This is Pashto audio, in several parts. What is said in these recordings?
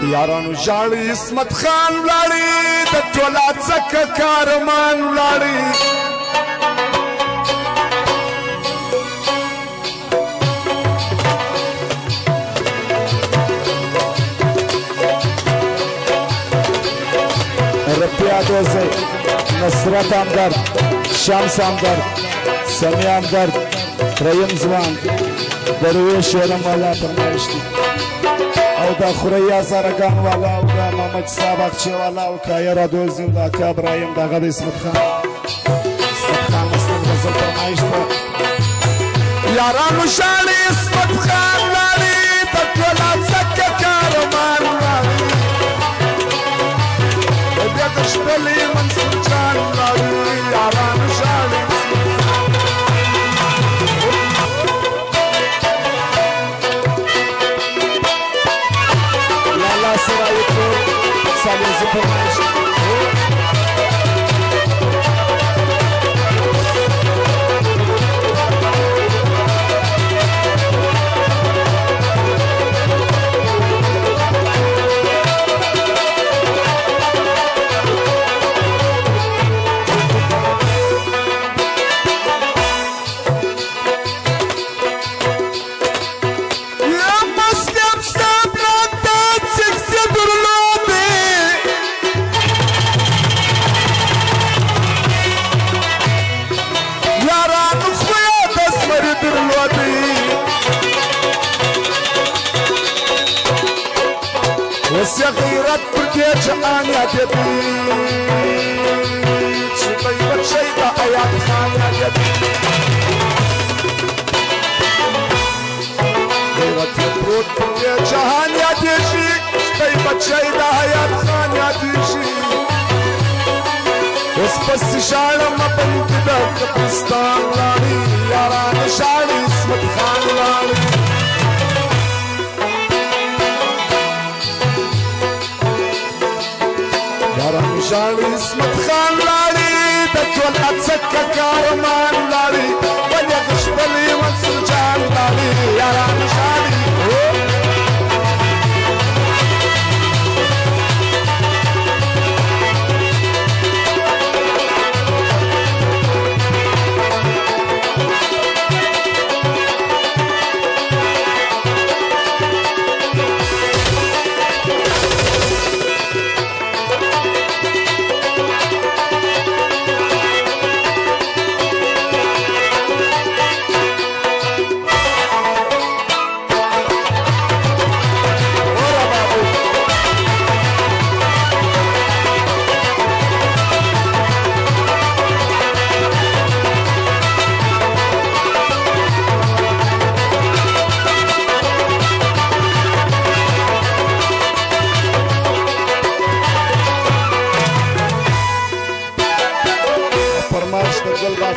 یارانو ژاړي عصمت خان ولاړی د ټوله ځکه کارمان ولاړی رفیع دوزی نصرت همدرد شمس همدرد سمی همدرد ریم زوان درویش علم والا فرمایش دی او دا خوریا زرگان والا او دا محمد صاحب اخچی والا او کایر دوزی و دا که ابراهیم دا غد اسمت خان مسلم غزل فرمایش دی یارانو ژاړي عصمت خان ولاړی د ټوله ځکه کارمان ولاړی بیا د شپلې منصور جان ولاړی یارانو ژاړي لالا سرای پور سالیزی فرمایش وسه غیرت پر دې جهان یادېدی چې دی بچی د ایات خان یادېدی غیرت یې پروت پر دې جهان یادېږي دی بچی د ایات خان یادېږي اوس پسې ژاړم بندي د کپستان ولاړې یارانو ژاړي عصمت خان ولاړې یارانو ژاړي عصمت خان ولاړی د ټوله ځکه کارمان ولاړی ولې د شپلې منصور جان ولاړی یارانو ژاړي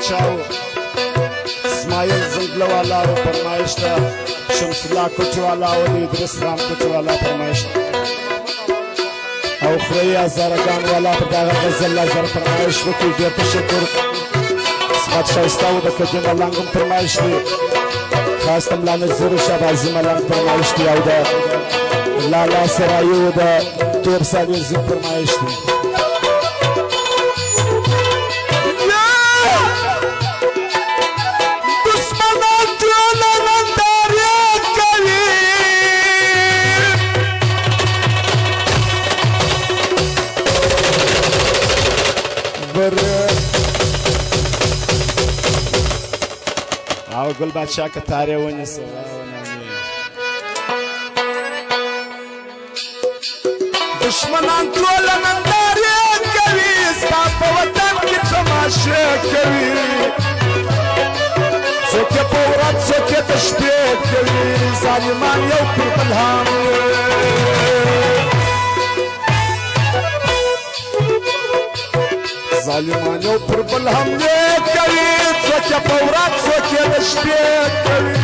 چاو اسماعیل زنگله والا و فرمایش ده شمس الله کوچ والا و ادریس خان کوچ والا فرمایش ده او خوریا زرگان والا پر داغه غزل لازر فرمایش وکړي ډېر تشکر اسمت شایسته و د کدي ملنګ هم فرمایش دی خاص د ملا نظیر شهبازي ملنګ فرمایش دی او د لالا سرایي و د تور سالیزي فرمایش دی او گل بادشاہ کتاره ونیسه دشمنان ټول نندارې کوي ستا په وطن کې تماشې کوي څوک یې په ورځ څوک یې د شپې کوي ظالمان یو پر بل ظالمان یو پر بل حملې کوي څوک یې په ورځ څوک یې د شپې کوي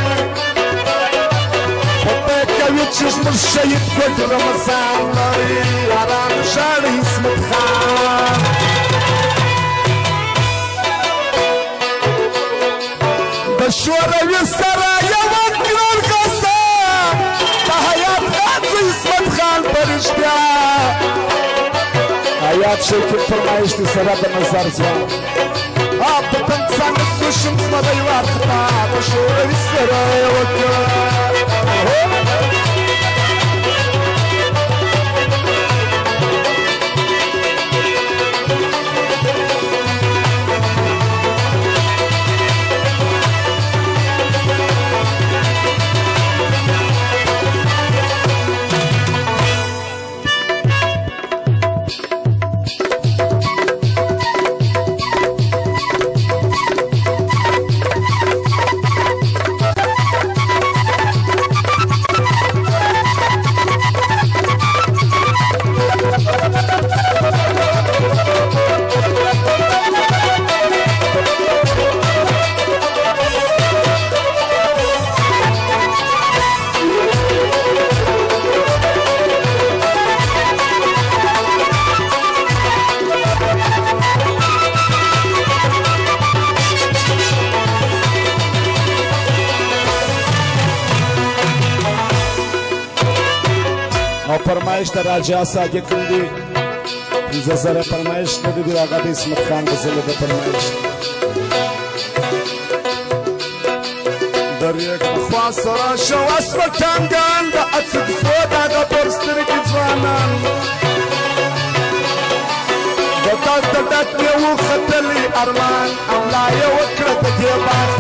پته کوي چې زموږ شهید ګل رمضان لري یارانو ژاړي عصمت خان د شوروي سره یو ګران قسم د حیات غازي عصمت خان پر رشتیا آیات شیخ فرمایش دی سره د نظر ځوان پتنګ څنګه سوشم زمری ورختا د شوروي سره وکړه فرمایش د راجا صادق دی زره فرمایش د دې راغه د اسمت خان غزل د فرمایش دریک خوا سره شو اسمتانګان د اڅک سودا د پرستر کې ځوانان د تاسو د یو خطلې ارمان الله یو کړه د دې باغ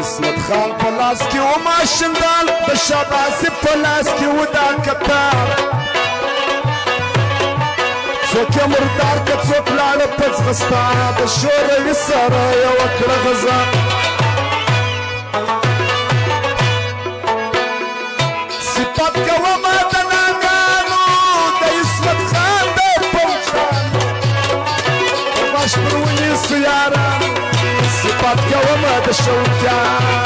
اسمت خان پلاس کی و ماشندال د شاباسی پلاس کی و دا کتار څوک مردار که څوک لاړه په ځغستا د شوروي سره یو کړه غزا صفت کومه د ناګانو د اسمت خان د پوچان باش پر ونیسو یارانو صفات کومه د شوقیان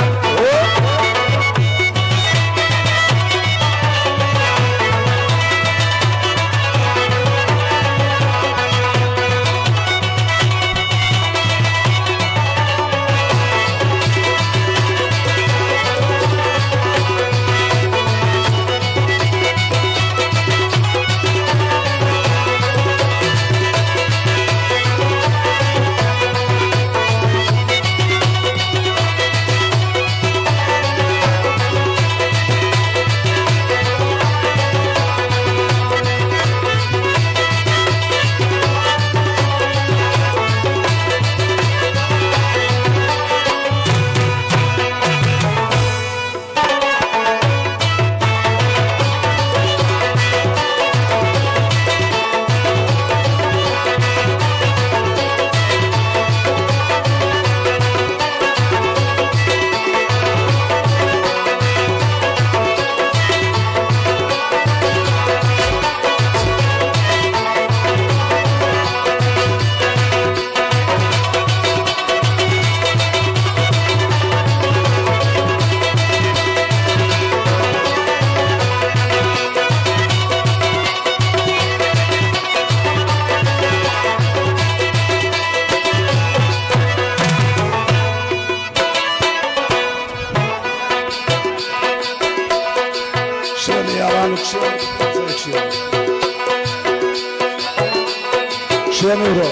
شنورو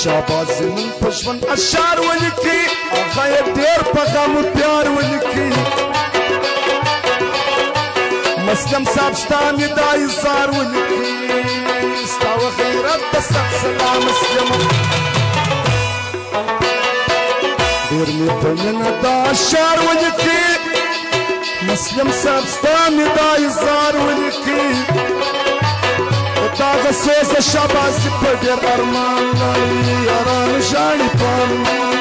شاباز من پشمن اشعار ولیکی آغای دیر پغم پیار ولیکی مسلم سابستانی دای زار ولیکی استاو غیرت دستت سلام مسلم دیر می پمین دا اشعار ولیکی مسلم سابستانی دای زار ولیکی داغ سوز شاباز په ډېر ارمان لري یاران ژاړي په